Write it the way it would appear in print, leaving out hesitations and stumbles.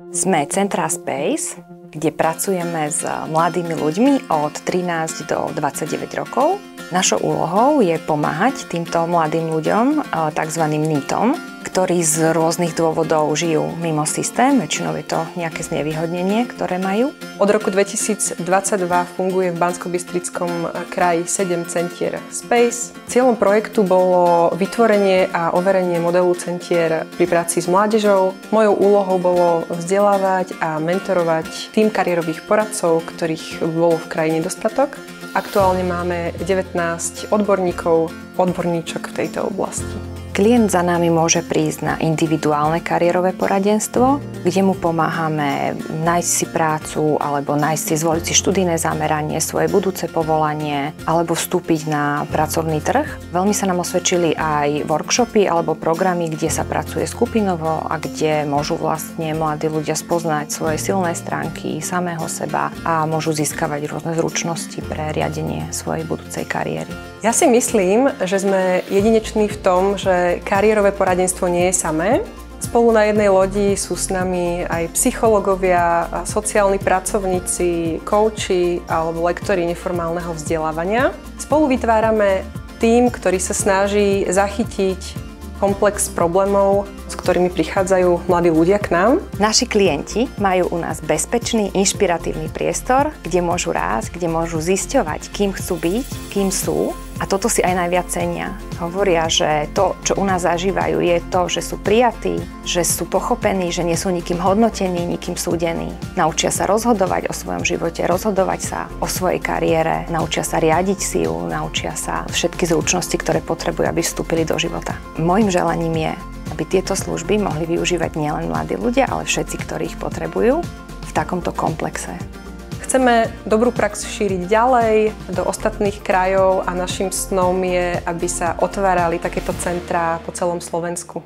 Sme Centra Space, kde pracujeme s mladými ľuďmi od 13 do 29 rokov. Našou úlohou je pomáhať týmto mladým ľuďom, tzv. NEETom, ktorí z rôznych dôvodov žijú mimo systém, väčšinou je to nejaké znevýhodnenie, ktoré majú. Od roku 2022 funguje v Banskobystrickom kraji 7 centier Space. Cieľom projektu bolo vytvorenie a overenie modelu centier pri práci s mládežou. Mojou úlohou bolo vzdelávať a mentorovať tým kariérových poradcov, ktorých bolo v kraji nedostatok. Aktuálne máme 19 odborníčok v tejto oblasti. Klient za nami môže prísť na individuálne kariérové poradenstvo, kde mu pomáhame nájsť si prácu alebo zvoliť si študijné zameranie, svoje budúce povolanie alebo vstúpiť na pracovný trh. Veľmi sa nám osvedčili aj workshopy alebo programy, kde sa pracuje skupinovo a kde môžu vlastne mladí ľudia spoznať svoje silné stránky, samého seba a môžu získavať rôzne zručnosti pre riadenie svojej budúcej kariéry. Ja si myslím, že sme jedineční v tom, že kariérové poradenstvo nie je samé. Spolu na jednej lodi sú s nami aj psychológovia, sociálni pracovníci, kouči alebo lektori neformálneho vzdelávania. Spolu vytvárame tím, ktorý sa snaží zachytiť komplex problémov, s ktorými prichádzajú mladí ľudia k nám. Naši klienti majú u nás bezpečný, inšpiratívny priestor, kde môžu rásť, kde môžu zisťovať, kým chcú byť, kým sú. A toto si aj najviac cenia. Hovoria, že to, čo u nás zažívajú, je to, že sú prijatí, že sú pochopení, že nie sú nikým hodnotení, nikým súdení. Naučia sa rozhodovať o svojom živote, rozhodovať sa o svojej kariére, naučia sa riadiť si ju, naučia sa všetky zručnosti, ktoré potrebujú, aby vstúpili do života. Mojím želaním je, aby tieto služby mohli využívať nielen mladí ľudia, ale všetci, ktorí ich potrebujú v takomto komplexe. Chceme dobrú prax šíriť ďalej do ostatných krajov a naším snom je, aby sa otvárali takéto centrá po celom Slovensku.